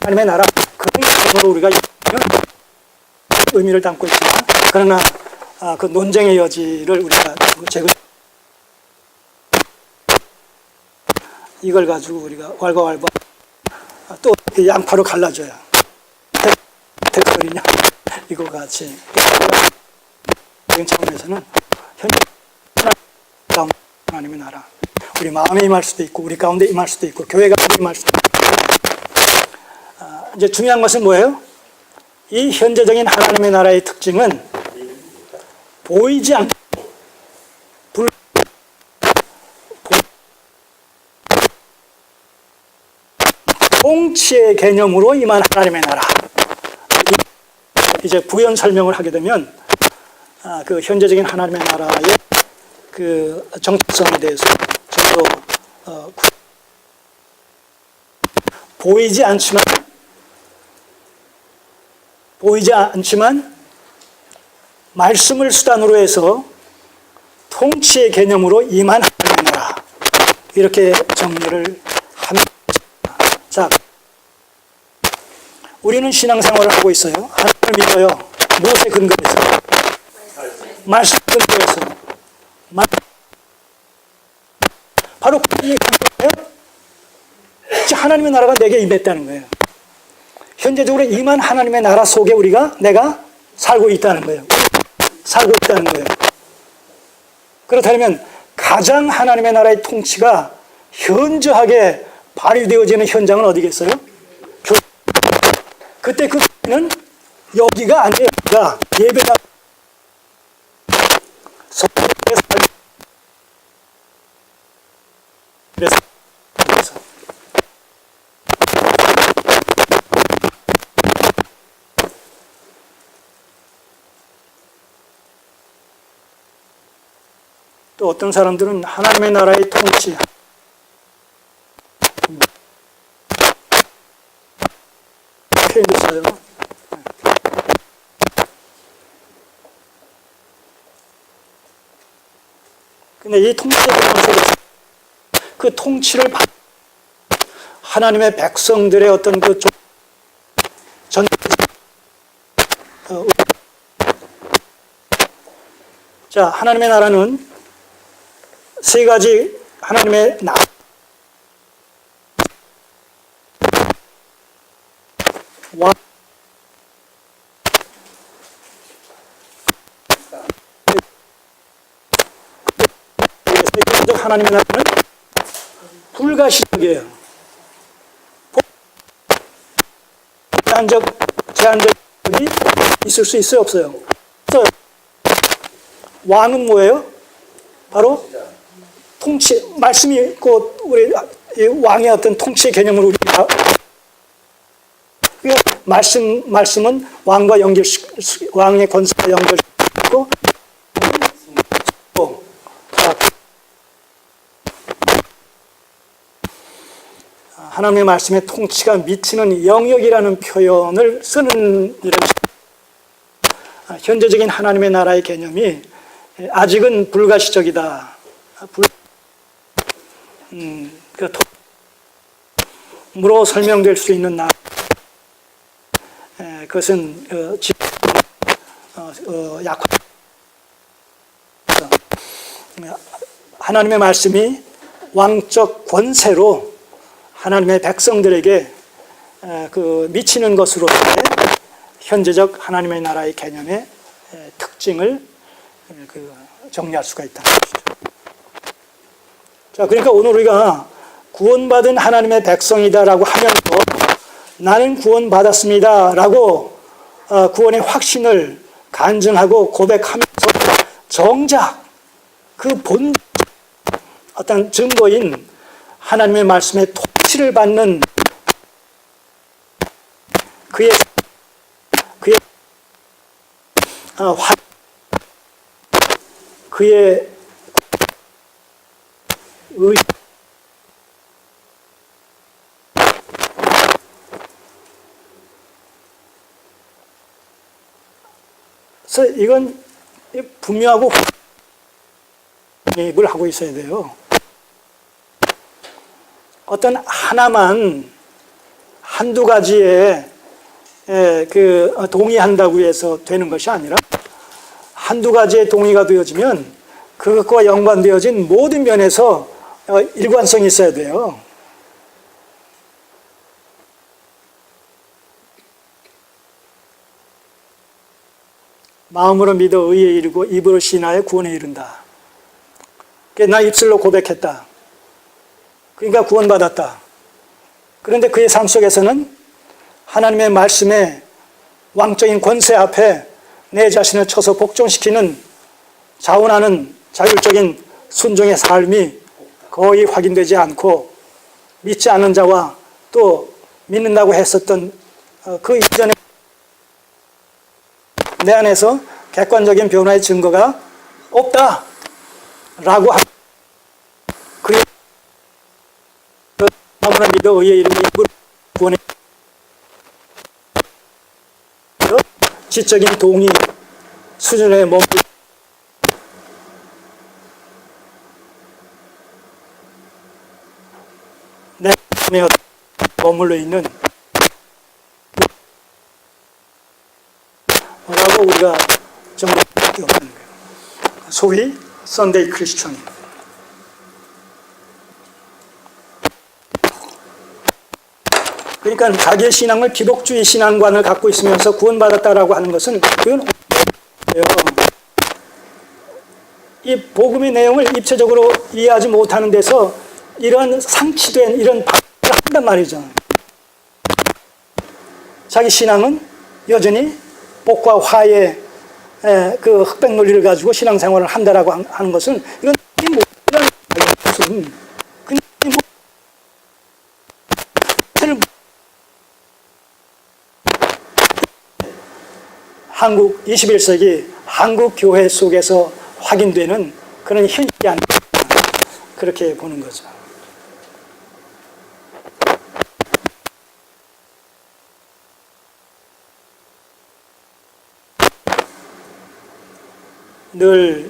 하나님의 나라 그런 개념으로 우리가 의미를 담고 있지만, 그러나 그 논쟁의 여지를 우리가 제거. 이걸 가지고 우리가 왈가왈부 또 양파로 갈라줘야 대거리냐 이거 같이 그런 차원에서는 현재 하나님의 나라 우리 마음에 임할 수도 있고 우리 가운데 임할 수도 있고 교회가 임할 수도 있고. 이제 중요한 것은 뭐예요? 이 현재적인 하나님의 나라의 특징은 보이지 않고 통치의 개념으로 임한 하나님의 나라. 이제 부연 설명을 하게 되면 그 현재적인 하나님의 나라의 그 정체성에 대해서 좀 더 보이지 않지만 말씀을 수단으로 해서 통치의 개념으로 임한 하나님의 나라, 이렇게 정리를 합니다. 자, 우리는 신앙생활을 하고 있어요. 하나님을 믿어요. 무엇에 근거해서? 말씀 근거해서. 바로 이 근거예요. 하나님의 나라가 내게 임했다는 거예요. 현재적으로 임한 하나님의 나라 속에 내가 살고 있다는 거예요. 살고 있다는 거예요. 그렇다면 가장 하나님의 나라의 통치가 현저하게 발휘되어지는 현장은 어디겠어요? 교회. 그때 그 교회는 여기가 아니에요. 예배가 그래서 또 어떤 사람들은 하나님의 나라의 통치 표현했어요. 근데 이 통치의 개념 속에서 그 통치를 하나님의 백성들의 어떤 그 자, 하나님의 나라는 세 가지 하나님의 나라. 하나님의 나라는 불가시적이에요. 제한적이 있을 수 있어요, 없어요? 없어요. 왕은 뭐예요? 바로 통치, 말씀이 곧 우리 왕의 어떤 통치의 개념으로 우리가 말씀은 왕과 왕의 권세와 연결시키고 하나님의 말씀의 통치가 미치는 영역이라는 표현을 쓰는 이런 현재적인 하나님의 나라의 개념이 아직은 불가시적이다. 으로 설명될 수 있는 나라. 그것은 약화. 하나님의 말씀이 왕적 권세로 하나님의 백성들에게 미치는 것으로서의 현재적 하나님의 나라의 개념의 특징을 정리할 수가 있다는 것이죠. 자, 그러니까 오늘 우리가 구원받은 하나님의 백성이다라고 하면서 나는 구원받았습니다라고 구원의 확신을 간증하고 고백하면서 정작 그 본 어떤 증거인 하나님의 말씀의 통치를 받는 그의 의식 그래서 이건 분명하고 입을 하고 있어야 돼요. 어떤 하나만 한두 가지에 동의한다고 해서 되는 것이 아니라 한두 가지의 동의가 되어지면 그것과 연관되어진 모든 면에서 일관성이 있어야 돼요. 마음으로 믿어 의에 이르고 입으로 신하여 구원에 이른다. 나 입술로 고백했다. 그러니까 구원받았다. 그런데 그의 삶 속에서는 하나님의 말씀에 왕적인 권세 앞에 내 자신을 쳐서 복종시키는 자원하는 자율적인 순종의 삶이 거의 확인되지 않고 믿지 않는 자와 또 믿는다고 했었던 그 이전에 내 안에서 객관적인 변화의 증거가 없다라고 하는 그의 아무나 믿어 의에 이르니 입으로 구원에 지적인 동의 수준에 내 마음에 머물러 있는 라고 우리가 정말 밖에 없는 거예요. 소위 선데이 크리스천. 그러니까 자기의 신앙을 기독주의 신앙관을 갖고 있으면서 구원받았다라고 하는 것은 그건 없어요. 이 복음의 내용을 입체적으로 이해하지 못하는 데서 이런 상치된 이런 발언을 한단 말이죠. 자기 신앙은 여전히 복과 화의 그 흑백 논리를 가지고 신앙생활을 한다라고 하는 것은 이건 한국 21세기 한국 교회 속에서 확인되는 그런 현실이 아니다. 그렇게 보는 거죠. 늘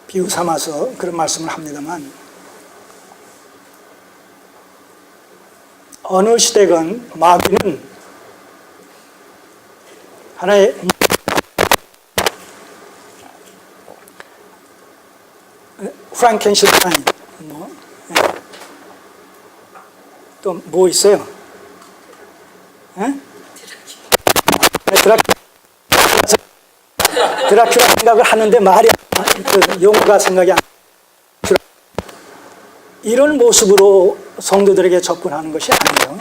비유 삼아서 그런 말씀을 합니다만 어느 시대건 마귀는 하나의 프랑켄슈타인 또 뭐 있어요? 드라큘라 생각을 하는데 말이 그 용어가 생각이 안 나요. 이런 모습으로 성도들에게 접근하는 것이 아니에요.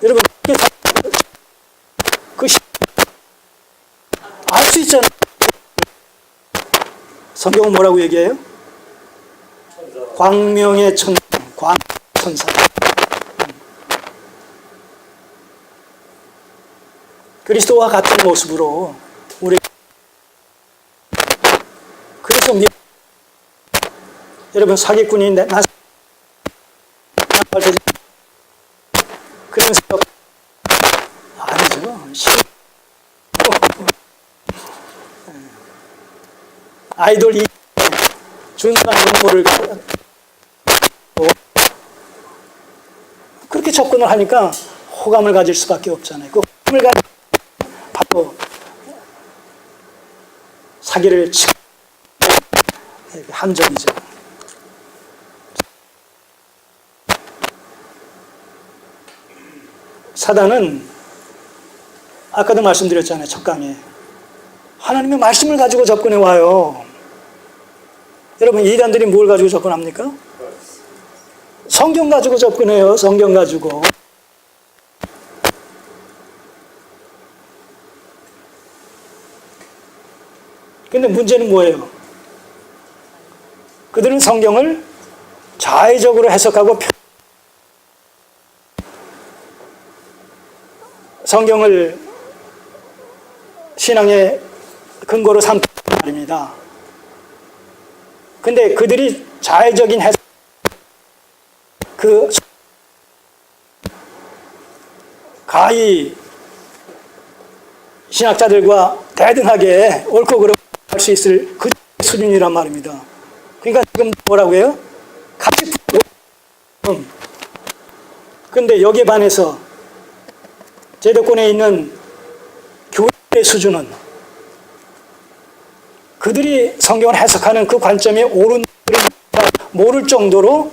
여러분 알 수 있잖아요. 성경은 뭐라고 얘기해요? 광명의 천사, 광천사. 그리스도와 같은 모습으로 우리 그래서 여러분 사기꾼이 나 그런 생각 아니죠. 아이돌 준수한 용모를 그렇게 접근을 하니까 호감을 가질 수밖에 없잖아요. 그 호감을 가질 바로 사기를 치고 함정이죠. 사단은 아까도 말씀드렸잖아요. 첫 강에 하나님의 말씀을 가지고 접근해 와요. 여러분 이단들이 뭘 가지고 접근합니까? 성경 가지고 접근해요. 성경 가지고. 근데 문제는 뭐예요? 그들은 성경을 자의적으로 해석하고 성경을 신앙의 근거로 삼는 말입니다. 근데 그들이 자의적인 해석, 가히 신학자들과 대등하게 옳고 그르고 할 수 있을 그 수준이란 말입니다. 그러니까 지금 뭐라고 해요? 같이 근데 여기에 반해서 제도권에 있는 교회의 수준은 그들이 성경을 해석하는 그 관점이 옳은 모를 정도로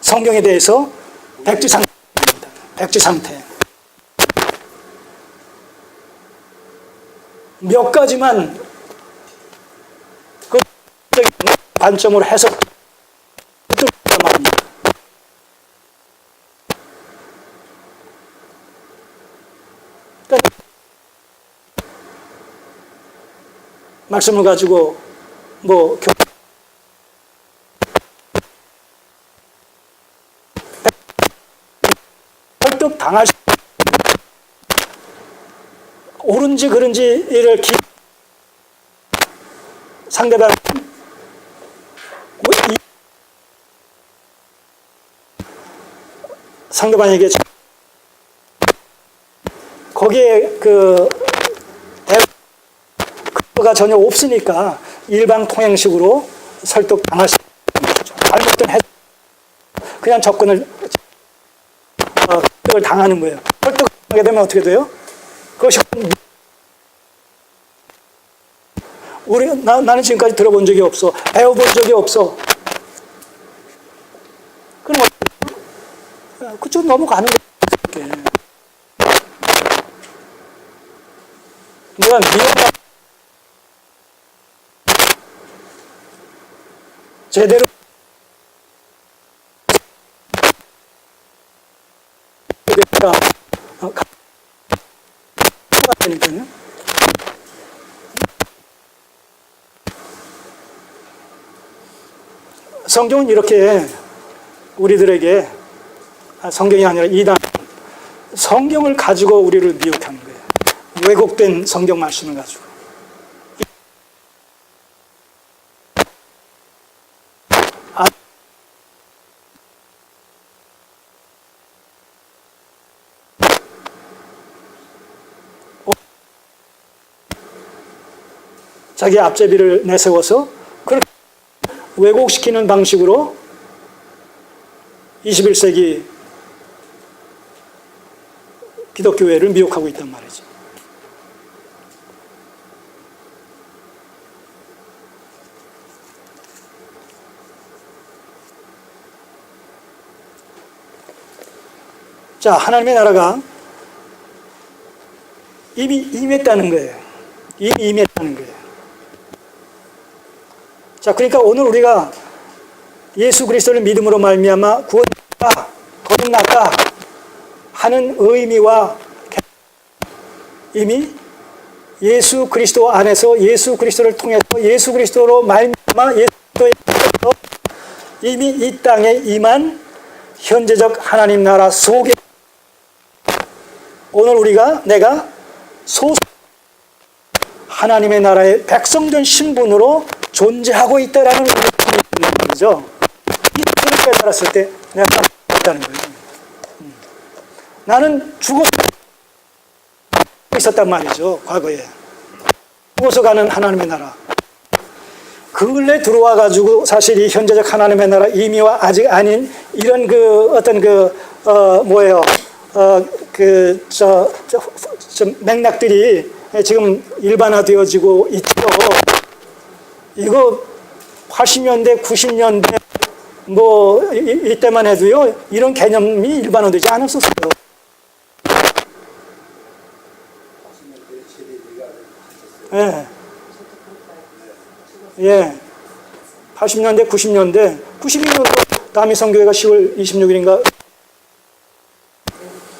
성경에 대해서 백지상태입니다. 백지상태. 몇 가지만 그 관점으로 해석 말입니다. 그러니까 말씀을 가지고 뭐 설득 당할 수 옳은지 그른지를 상대방 상대방에게 거기에 그가 전혀 없으니까 일방 통행식으로 설득 당할 수 있는 거죠. 잘못된 해석 그냥 접근을 당하는 거예요. 설득하게 되면 어떻게 돼요? 그것이 나는 지금까지 들어본 적이 없어. 배워본 적이 없어. 그럼 그쪽 넘어가는 거예요. 내가 제대로 되니까요. 성경은 이렇게 우리들에게 성경이 아니라 이단 성경을 가지고 우리를 미혹하는 거예요. 왜곡된 성경 말씀을 가지고. 자기 앞제비를 내세워서 그렇게 왜곡시키는 방식으로 21세기 기독교회를 미혹하고 있단 말이죠. 자, 하나님의 나라가 이미 임했다는 거예요. 이미 임했다는 거예요. 자, 그러니까 오늘 우리가 예수 그리스도를 믿음으로 말미암아 구원받다, 거듭났다 하는 의미와 이미 예수 그리스도 안에서 예수 그리스도를 통해서 예수 그리스도로 말미암아 예수 그리스도에서 이미 이 땅에 임한 현재적 하나님 나라 속에 오늘 내가 하나님의 나라의 백성된 신분으로 존재하고 있다라는 의미가 있는 거죠. 이 뜻을 깨달았을 때 내가 살았다는 거예요. 나는 죽어서 있었단 말이죠. 과거에. 죽어서 가는 하나님의 나라. 그 근래 들어와 가지고 사실 이 현재적 하나님의 나라 이미와 아직 아닌 이런 맥락들이 지금 일반화되어지고 있죠. 이거 80년대, 90년대 이때만 해도요 이런 개념이 일반화되지 않았었어요. 예. 예. 80년대, 90년대, 92년도 다미 선교회가 10월 26일인가